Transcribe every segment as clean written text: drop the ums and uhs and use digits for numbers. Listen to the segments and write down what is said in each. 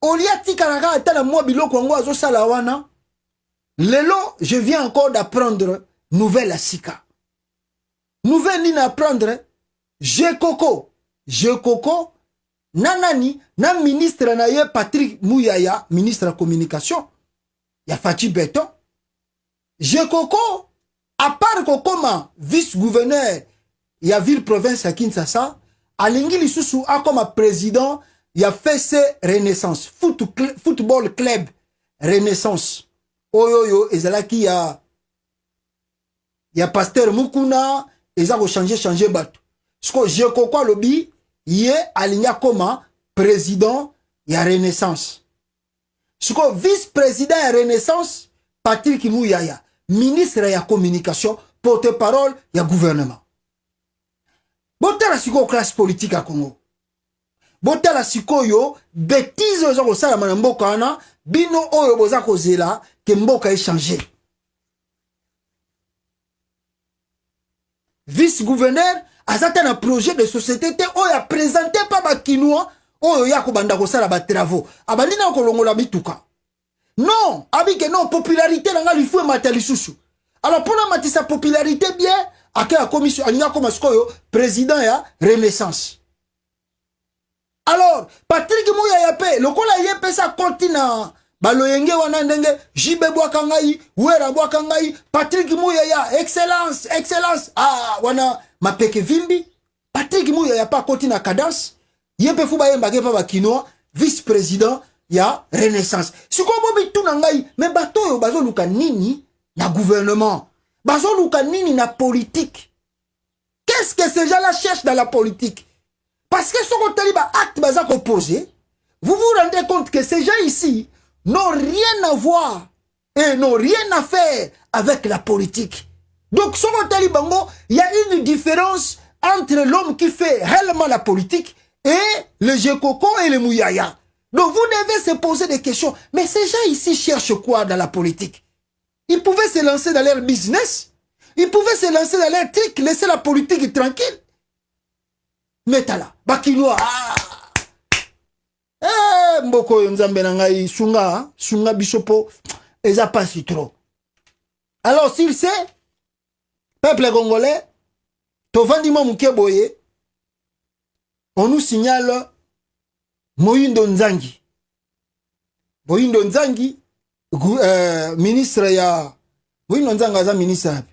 Oliati Karaka atala moi biloko ngo azo sala wana. Lelo, je viens encore d'apprendre nouvelle à Sika. Nouvelle ni apprendre. Je Koko, nanani, na ministre na ye Patrick Mouyaya, ministre de la communication. Ya Fachi Beton. Je Koko, à part Kokoma, vice-gouverneur, ya ville province à Kinshasa, alingi lisusu a comme président, ya FC Renaissance, football club Renaissance. Oyoyo, ezalaki ya pasteur Mukuna, ezako changer bateau. Ce que je Koko lobby, yé aligna comme président ya Renaissance. Ce que vice-président ya Renaissance, Patrick Mouyaya, ministre ya communication, porte-parole ya gouvernement. Botala siko classe politique à Congo. Botala siko yo, bêtise ozo sala na mboka wana, bino oyo boza kozela ke mboka échangé. Vice-gouverneur azata na projet de société te oyo présenté par bakinois oyo ya ko banda ko sala ba travaux. Abandi na ko longola bituka. Non, abike non popularité na nga lifu matali susu. Alors pour la matisa popularité bien, ake la commission alinga comme skoyo président ya Renaissance. Alors Patrick Mouyaya pe lokola yepe sa continent baloyenge wana ndenge jibe bwaka ngai wera bwaka ngai Patrick Mouyaya excellence ah wana mapeke vimbi Patrick Mouyaya pa continent cadence yepe fu ba yemba ke pa bakinoa vice-président ya Renaissance. Siko bobi tuna ngai me bato yo bazo luka nini na gouvernement, bazo luka nini na politique. Qu'est-ce que ces gens-là cherchent dans la politique? Parce que ce qu'on taliba acte baza opposé, vous vous rendez compte que ces gens ici n'ont rien à voir et n'ont rien à faire avec la politique. Donc ce qu'on taliba, il y a une différence entre l'homme qui fait réellement la politique et le Jekoko et le Mouyaya. Donc vous devez se poser des questions. Mais ces gens ici cherchent quoi dans la politique? Ils pouvaient se lancer dans leur business. Ils pouvaient se lancer dans leur truc, laisser la politique tranquille. Metala, bakinoa. Mboko yonzambe nangai sunga bisopo eza pas si trop. Alors s'il sait, peuple congolais, tovandima mukeboye, on nous signale Moyindo Nzangi. Moyindo Nzangi, ministre ya Moyindo Nzangi aza ministre.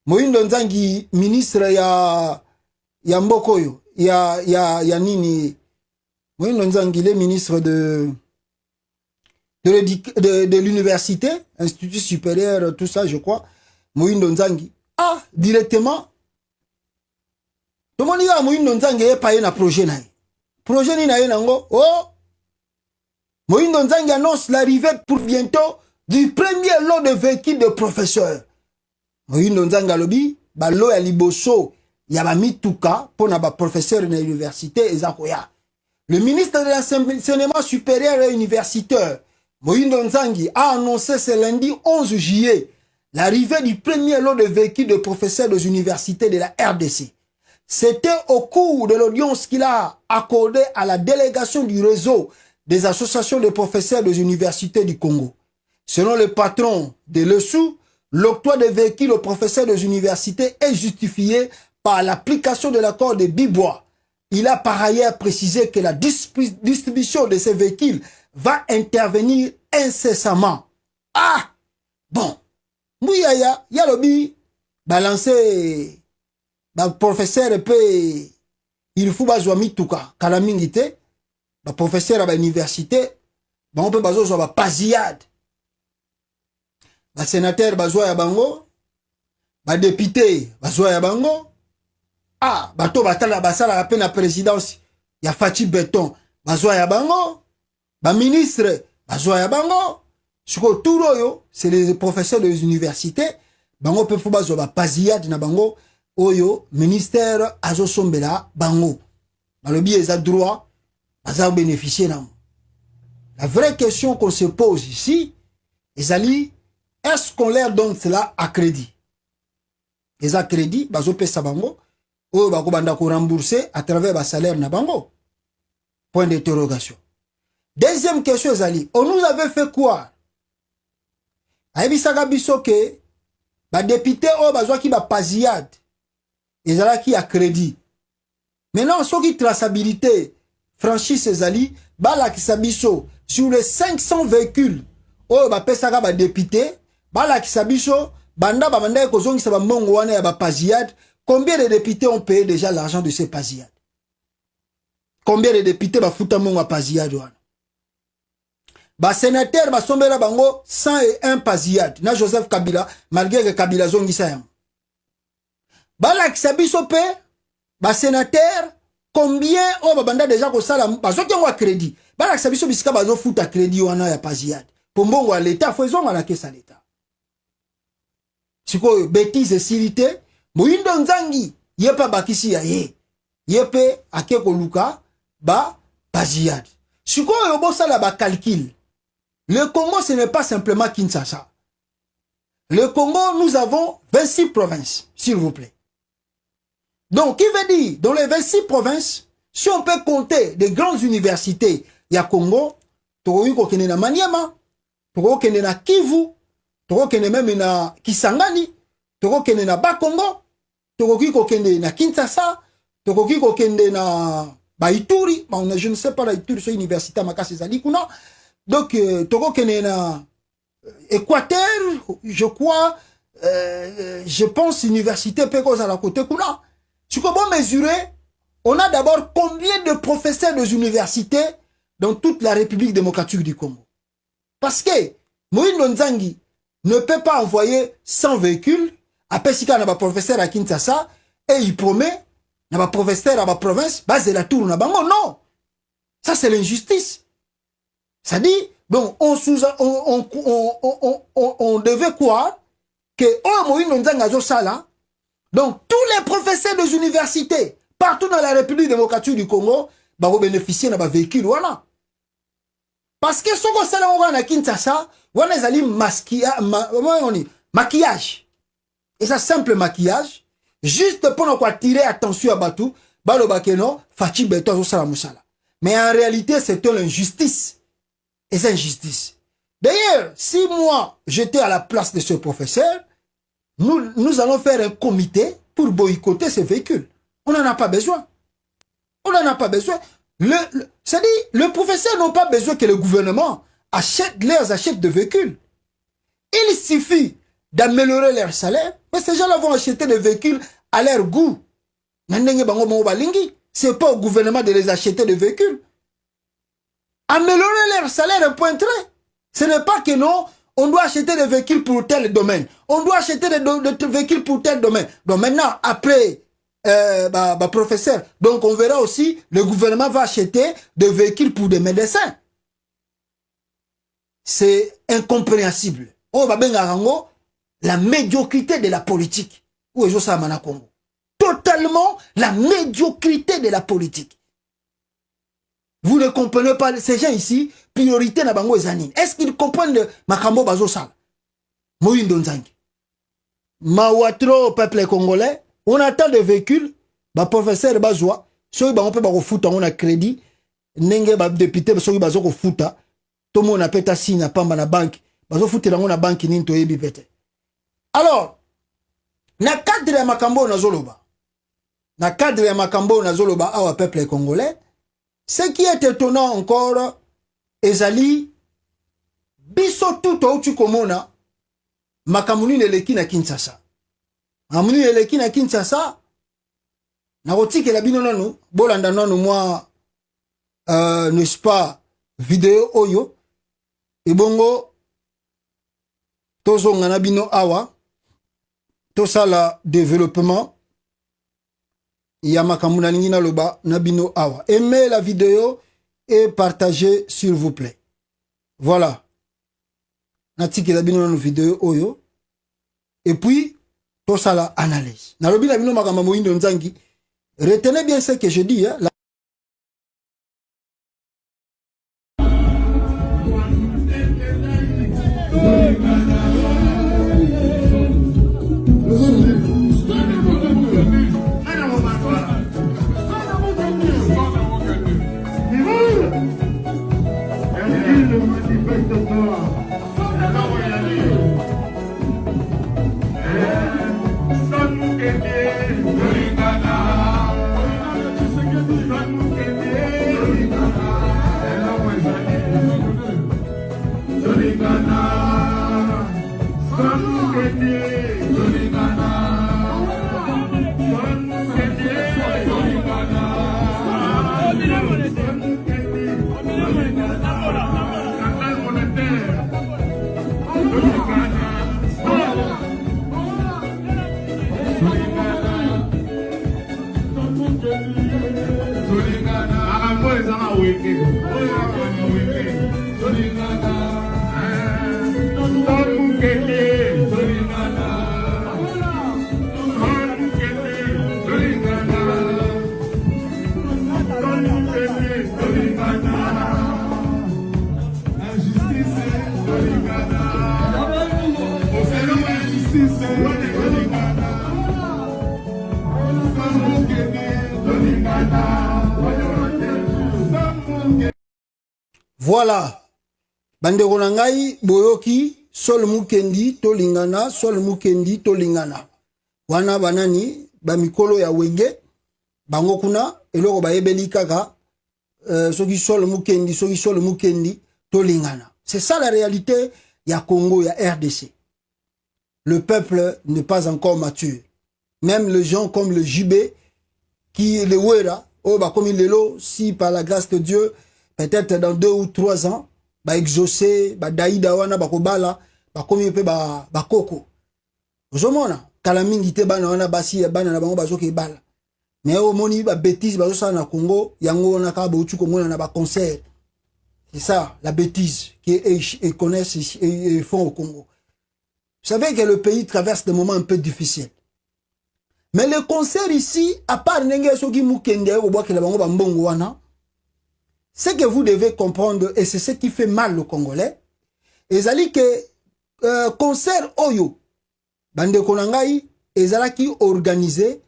Moyindo Nzangi ministre ya Mbokoyo, ya nini. Moyindo Nzangi il est ministre de l'université, institut supérieur, tout ça je crois. Moyindo Nzangi. Ah, directement. Tout le monde dit Moyindo Nzangi est payé na projet na. Projet ni na yenango, oh, Moyindo Nzangi annonce l'arrivée pour bientôt du premier lot de véhicules de professeurs. Moyindo Nzangi alobi, ba lo ya liboso, ya ba mituka, pona ba professeur na université, ezakoya. Le ministre de l'enseignement supérieur et universitaire, Moyindo Nzangi, a annoncé ce lundi 11 juillet l'arrivée du premier lot de véhicules de professeurs des universités de la RDC. C'était au cours de l'audience qu'il a accordée à la délégation du réseau des associations de professeurs des universités du Congo. Selon le patron de l'ESU, l'octroi des véhicules aux professeurs des universités est justifié par l'application de l'accord de Bibois. Il a par ailleurs précisé que la distribution de ces véhicules va intervenir incessamment. Ah! Bon. Mouyaya, Yalobi, balancé... Ba professeur pe il faut bazwa mituka kala mingi te ba professeur ba université ba on peut bazwa ba pasiade ba sénateur bazwa ya bango ba député bazwa ya bango ah bato batala basala pe na présidence ya Fachi Beton bazwa ya bango ba ministre bazwa ya bango siko turoyo c'est les professeurs des universités bango pe faut bazwa ba pasiade na bango Oyo, ministère azo sombela bango. Balobi eza droit, aza bénéficier nan. La vraie question qu'on se pose ici, est-ce qu'on leur donne cela à crédit? Les à crédit, bazo pesa bango, oyo bako banda ko rembourser à travers ba salaire na bango. Point d'interrogation. Deuxième question, Zali. On nous avait fait quoi? Aïbisaka bisoke, ba député o bazwa ki ba pasiade. Ezala ki a crédit. Maintenant, ceux qui traçabilité, franchise Zali, ba la ki sabiso, sur les 500 véhicules, o ba pesaka ba député, ba la ki sabiso, banda ba manda ko zongi sa ba mongo wana ya ba pasiade. Combien de députés ont payé déjà l'argent de ces pasiades? Combien de députés ba fouta mongo a pasiade wana? Ba sénateur ba sombera bango 101 pasiade na Joseph Kabila malgré que Kabila zongi sa yam. Ba la kisabiso pe ba sénateur combien o ba banda déjà ko sala ba zoki ngo crédit. Ba la kisabiso bisika ba zo futa crédit wana ya pasiade. Pombongo à l'état faut zonga na kesa l'état. Siko bêtise silité Moyindo Nzangi yepa bakisi ya ye. Yepe akeko luka ba pasiade. Siko yobo sala ba calcul. Le Congo, ce n'est pas simplement Kinshasa. Le Congo, nous avons 26 provinces, s'il vous plaît. Donc, qui veut dire, dans les 26 provinces, si on peut compter des grandes universités, il y a Congo, Toko kene na Maniema, Toko kene na Kivu, Toko kene même na Kisangani, Toko kene na Bakongo, Toko kene na Kinshasa, Toko kene na Baituri, je ne sais pas la Ituri, c'est université Makasi Zalikuna. Donc, Togo Kenena Équateur, je crois, je pense, université Pekos à la côté Kuna. Tu peux mesurer, on a d'abord combien de professeurs des universités dans toute la République démocratique du Congo. Parce que Moïse Nzangi ne peut pas envoyer 100 véhicules, après si il y a un professeur à Kinshasa, et il promet, il y a un professeur à la province, base de la tour, non. Ça, c'est l'injustice. Ça dit, donc, on devait croire que, donc, tous les professeurs des universités, partout dans la République démocratique du Congo, vont bénéficier d'un véhicule, voilà. Parce que ce qu'on a à Kinshasa, on a maquillage. Et ça, simple maquillage, juste pour attirer attention à Batou, mais en réalité, c'est une injustice. Et c'est injustice. D'ailleurs, si moi, j'étais à la place de ce professeur, nous allons faire un comité pour boycotter ces véhicules. On n'en a pas besoin. On n'en a pas besoin. C'est-à-dire, le professeur n'a pas besoin que le gouvernement leur achète de véhicules. Il suffit d'améliorer leur salaire, mais ces gens-là vont acheter des véhicules à leur goût. C'est pas au gouvernement de les acheter des véhicules. Améliorer leur salaire, un point trait. Ce n'est pas que non, on doit acheter des véhicules pour tel domaine. On doit acheter des véhicules pour tel domaine. Donc maintenant, après, professeur, donc on verra aussi, le gouvernement va acheter des véhicules pour des médecins. C'est incompréhensible. On va bien la médiocrité de la politique. Où est ça, Congo? Totalement la médiocrité de la politique. Vous ne comprenez pas, ces gens ici, priorité na bango ezani. Est-ce qu'ils comprennent le makambo bazo sala? Moyindo Nzangi. Mawatro au peuple congolais, on attend des véhicules, professeur bazwa, ceux qui peut pas fouta, on a crédit, nenge député, ceux qui bazo fouta, tout le monde a péta signe à pamba na banque, bazo fouta dans la banque ni to yebi pete. Alors, na cadre ya makambo na zoloba. Na cadre ya makambo na zoloba awa peuple congolais. Ce qui est étonnant encore, ezali, biso tout au komona, makamuni neleki na Kinshasa. Makamuni neleki na Kinshasa, na rotike la bino nanu, bolanda nanu moi, n'est-ce pas, vidéo oyo, et bongo, tozo ngana bino awa, to sala développement, Yamakamuna Ningina Loba Nabino Awa. Aimez la vidéo et partagez s'il vous plaît. Voilà. Natiki Labino vidéo Oyo. Et puis, tout ça la analyse. Nalobi Labino Makama Moindo Nzangi. Retenez bien ce que je dis. Hein. Voilà. Bandeko na ngai boyoki Sol Mukendi tolingana, Sol Mukendi tolingana. Wana banani ba mikolo ya wenge bango kuna eloko ba yebeli kaka soki Sol Mukendi tolingana. C'est ça la réalité ya Congo ya RDC. Le peuple n'est pas encore mature. Même les gens comme le JB qui le Wera, oh bah comme il est là, si par la grâce de Dieu peut-être dans 2 ou 3 ans, bah exaucer, bah daïda wana bah kobala, bah comme il peut bah koko. Ozomona, kalamingi te bana wana basi ya bana na bango bazoke bala. Mais au moni bah bêtise bah ça na Congo, yango na ka ba utu komona na ba concert. C'est ça, la bêtise qu'ils connaissent et font au Congo. Vous savez que le pays traverse des moments un peu difficiles. Mais le concert ici, à part Nenge Soki Mukende, ce que vous devez comprendre, et c'est ce qui fait mal aux Congolais, ezali que concert Oyo, Bande Konangai, ezalaki organisé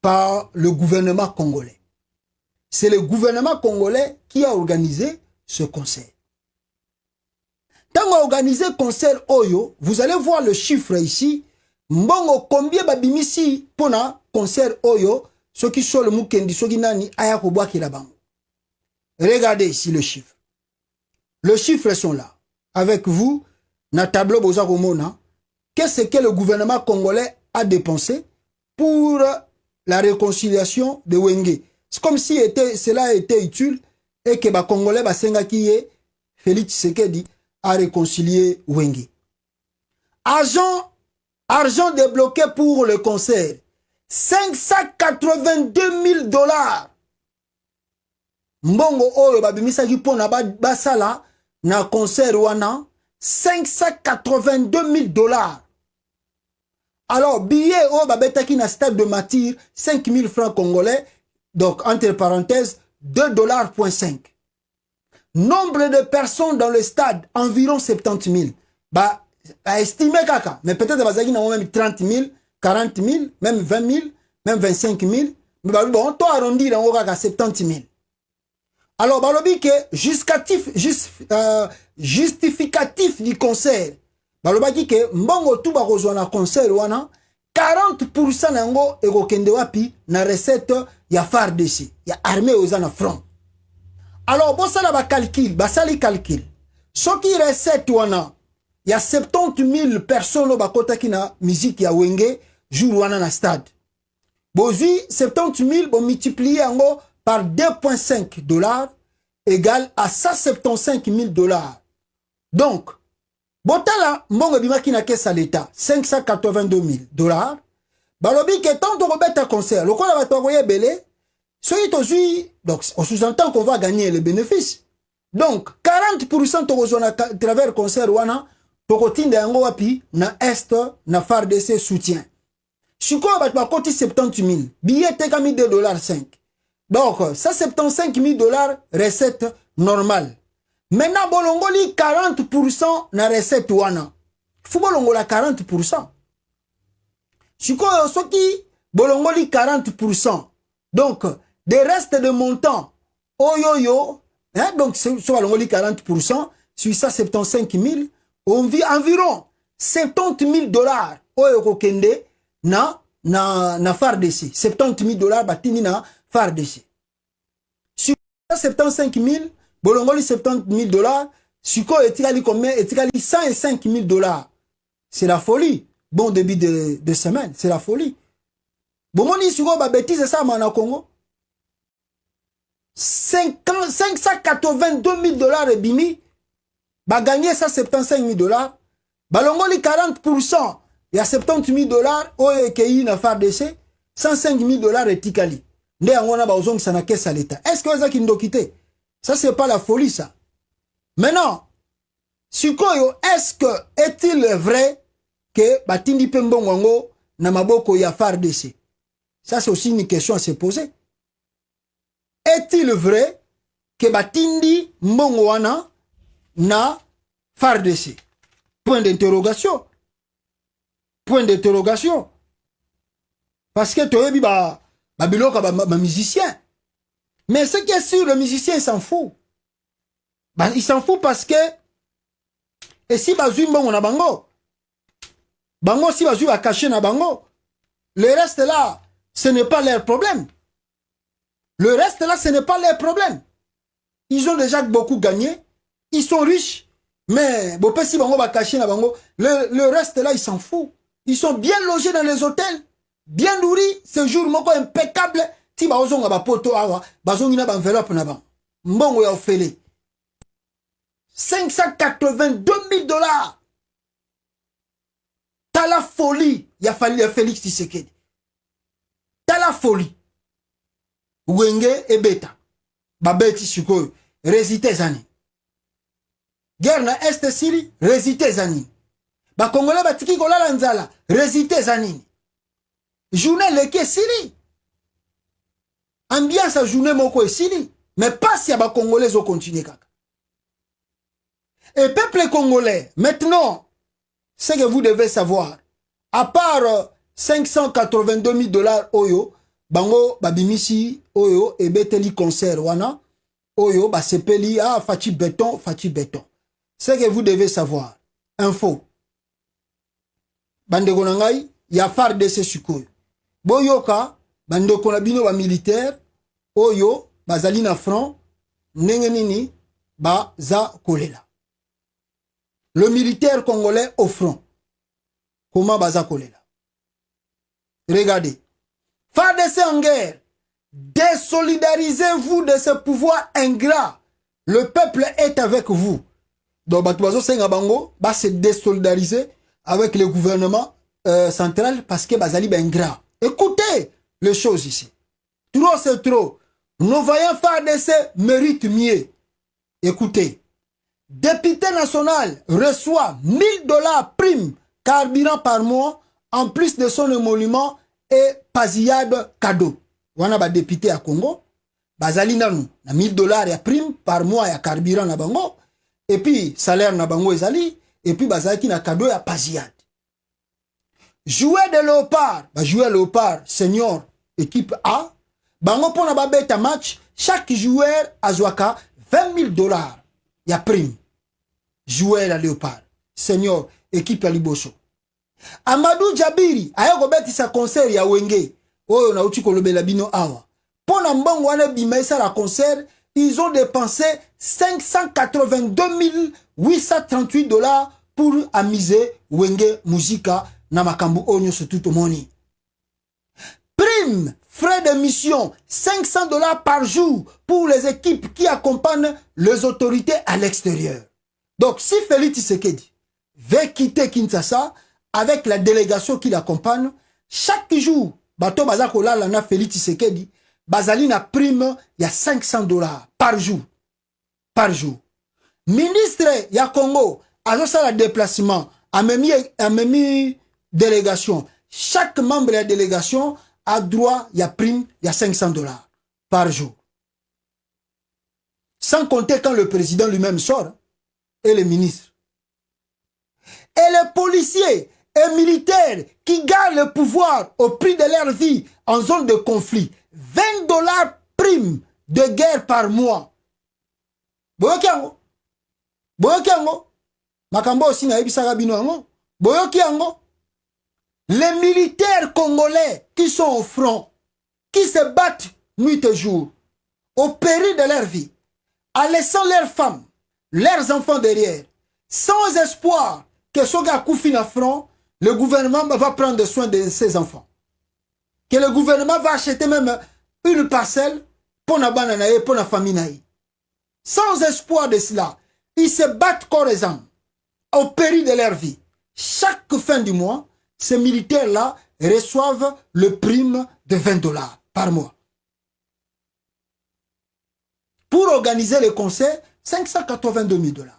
par le gouvernement congolais. C'est le gouvernement congolais qui a organisé ce concert. Quand on a organisé concert Oyo, vous allez voir le chiffre ici. Mbongo combien babimisi pona concert Oyo, ceux qui sont le Mukendi, ceux qui nani aya kobwa ki la bango. Regardez ici le chiffre. Les chiffres sont là. Avec vous, na tableau boza komona, qu'est-ce que le gouvernement congolais a dépensé pour la réconciliation de Wenge. C'est comme si cela était utile et que ba Congolais ba senga ki ye Félix Tshisekedi a réconcilié Wenge. Argent débloqué pour le concert. 582 000 $. Mbongo oyo babimisa ki pona basala na concert wana 582 000 $. Alors billet oyo babetaki na stade de Matir 5 000 francs congolais, donc entre parenthèses 2,5 $. Nombre de personnes dans le stade environ 70 000. Bah a estimé kaka, mais peut-être bazaki na même 30 000, 40 000, même 20 000, même 25 000, mais bah bon, on doit arrondir en kaka 70 000. Alors balobi que justificatif du concert, balobaki que mbongo tout ba kozwa na concert wana 40% nango ekokende wapi na recette ya FARDC, ya armée oza na front. Alors bosala ba calcul, basali calcul. Soki recette wana il y a 70 000 personnes au bakota qui na musique ya Wenge jour wana na stade. Bozi 70 000 bon multiplié en par 2,5 $ égale à 175 000 $. Donc botala mbongo bimaki na caisse à l'état 582 000 $. Balobi que tant de rebeta concert, le kola bato koye belé, soyi tozui, donc on sous-entend qu'on va gagner les bénéfices. Donc 40% to à travers concert wana Pokotinde yango wapi na est na FARDC soutien. Chiko bat bakoti 70 000. Billet te kami $2,5. Donc ça 75 000 $ recette normale. Maintenant bolongoli 40% na recette wana. Fu bolongola 40%. Chiko soki bolongoli 40%. Donc des restes de montant oyoyo, hein, donc so bolongoli 40%. sur 175 000, on vit environ 70 000 dollars. Oyo kokende na FARDC. 70 000 dollars batini na FARDC. Sur 75 000, bolongoli 70 000 dollars, suko etikali combien? Etikali 105 000 dollars. C'est la folie. Bon début de semaine, c'est la folie. Bon, mon suko ba bêtise ça na Congo. 582 000 dollars et bimi, ba gagné 175 000 dollars. Balongoli 40%, il y a 70 000 dollars, OEKI na FARDC, 105 000 dollars et tikali. Nde angona ba ozong sana caisse à l'État. Est-ce que vous avez quitté? Ça, c'est pas la folie, ça. Maintenant, Sukoyo, est-ce que, est-il vrai que Batindi Pembongo na maboko ya FARDC? Ça, c'est aussi une question à se poser. Est-il vrai que Batindi Mbongwana na FARDC? Point d'interrogation. Point d'interrogation. Parce que tu as ba musicien. Mais ce qui est sûr, le musicien, il s'en fout. Bah, il s'en fout parce que et si bazui mbongo na bango, bango si bazui a caché na bango, le reste là, ce n'est pas leur problème. Le reste là, ce n'est pas leur problème. Ils ont déjà beaucoup gagné. Ils sont riches. Mais si bango va cacher na bango, le reste là, ils s'en foutent. Ils sont bien logés dans les hôtels, bien nourris, ce jour moko impeccable. Si ba ozonga ba poto awa, bazongi na ba enveloppe na ba. Mbongo ya ofele. 582 000 dollars. T'as la folie. Il a fallu Félix Tshisekedi. T'as la folie. Wenge et Beta. Babeti Sukoy. Résité Zani. Guerre na Est Syrie. Résité Zani. Ba Congolais batiki kola lanzala. Résité Zani. Journée leke Syrie. Ambiance à journée moko et Syrie. Mais pas si ba Congolais ont continué kaka. Et peuple congolais, maintenant, ce que vous devez savoir, à part 582 000 dollars oyo, bango babimisi oyo et beteli concert wana, oyo basepeli ah fachi béton. Ce que vous devez savoir, info. Bande konangai, ya FARDC Sukoyo. Boyoka, bande konabino ba militaire, oyo bazali na front, ndenge nini baza kolela. Le militaire congolais au front. Comment baza kolela? Regardez. FARDC en guerre. Désolidarisez-vous de ce pouvoir ingrat. Le peuple est avec vous. Donc, Batuazo Sengabango va se désolidariser avec le gouvernement central parce que Bazali ben ingrat. Écoutez les choses ici. Trop c'est trop. Nos voyants FARDC méritent mieux. Écoutez. Député national reçoit 1 000 dollars prime carburant par mois en plus de son émolument et pasillade cadeau. Wana ba député à Congo, bazali nanu na 1 000 dollars ya prime par mois ya carburant na bango et puis salaire na bango ezali et puis bazaki na cadeau ya pasillade. Joueur de Léopard, ba joueur Léopard senior équipe A, bango pona ba beta match, chaque joueur azwaka 20 000 dollars ya prime. Joueur à Léopard. Senior, équipe à Liboso. Amadou Djabiri, ayoko beti sa concert ya Wenge. Oyo na uchi kolobe la bino awa. Pona mbongo wana bimaisa la concert, ils ont dépensé 582 838 dollars pour amuser Wenge Muzika na makambu onyo sur tout moni. Prime, frais d'émission, 500 dollars par jour pour les équipes qui accompagnent les autorités à l'extérieur. Donc, si Félix Tshisekedi veut quitter Kinshasa avec la délégation qui l'accompagne, chaque jour, bato bazakola lana Félix Tshisekedi, bazali na prime, il y a 500 dollars par jour. Par jour. Ministre ya Congo, a ça le déplacement, a même délégation. Chaque membre de la délégation a droit, il y a prime, il y a 500 dollars par jour. Sans compter quand le président lui-même sort. Et les ministres. Et les policiers et militaires qui gardent le pouvoir au prix de leur vie en zone de conflit. 20 dollars prime de guerre par mois. Boyoki yango. Makambo aussi na ebisaka bino yango. Boyoki yango. Les militaires congolais qui sont au front, qui se battent nuit et jour, au péril de leur vie, en laissant leurs femmes, leurs enfants derrière, sans espoir que ce gars koufi na front, le gouvernement va prendre soin de ses enfants. Que le gouvernement va acheter même une parcelle pour la banane, pour la famille. Sans espoir de cela, ils se battent corps et âme, au péril de leur vie. Chaque fin du mois, ces militaires-là reçoivent le prime de 20 $ par mois. Pour organiser le conseil, 582 000 $.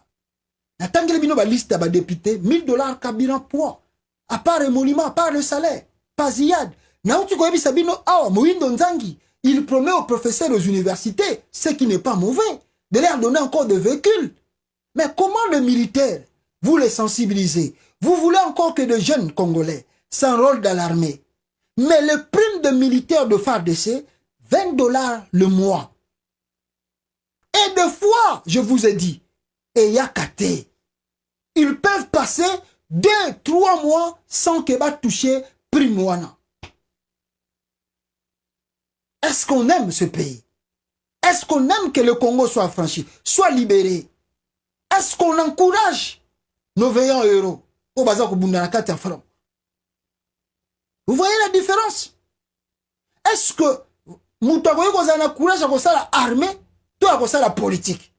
Natangeli bino ba liste ba député, 1 000 $ carburant poids. À part émolument, à part le salaire, pas ziad. Naouti koyebi sabino, Moïndo Nzangi, il promet aux professeurs aux universités, ce qui n'est pas mauvais, de leur donner encore des véhicules. Mais comment le militaire, vous les sensibilisez? Vous voulez encore que de jeunes Congolais s'enrôlent dans l'armée. Mais le prime de militaire de FARDC, 20 $ le mois. Et deux fois, je vous ai dit, et Yakaté, ils peuvent passer 2-3 mois sans que va toucher prime wana. Est-ce qu'on aime ce pays? Est-ce qu'on aime que le Congo soit franchi, soit libéré? Est-ce qu'on encourage nos veillants héros au bazar au Bundanakati à front? Vous voyez la différence? Est-ce que Moutagoye a courage à la armée, toi à la politique?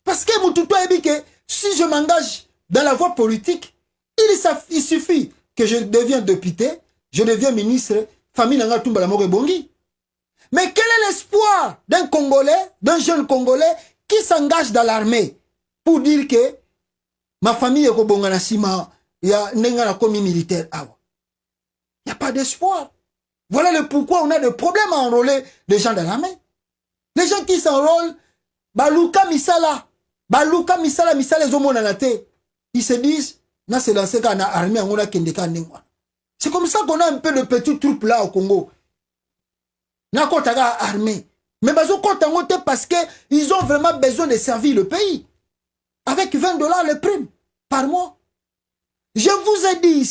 Parce que Moutoutou a dit que si je m'engage dans la voie politique, il suffit que je devienne député, je deviens ministre, famille n'a pas la mort bongi. Mais quel est l'espoir d'un Congolais, d'un jeune Congolais qui s'engage dans l'armée pour dire que ma famille est au Sima, il y a un commis militaire. Il n'y a pas d'espoir. Voilà le pourquoi on a des problèmes à enrôler les gens dans l'armée. Les gens qui s'enrôlent, Baluka Misala, Misala, ils se disent, na c'est lancé quand on a armée, on a Kendeka Nengwa. C'est comme ça qu'on a un peu de petites troupes là au Congo. Na kotaga armée. Mais bazo kotangote parce que ils ont vraiment besoin de servir le pays. Avec 20 $ le prime par mois. Je vous ai dit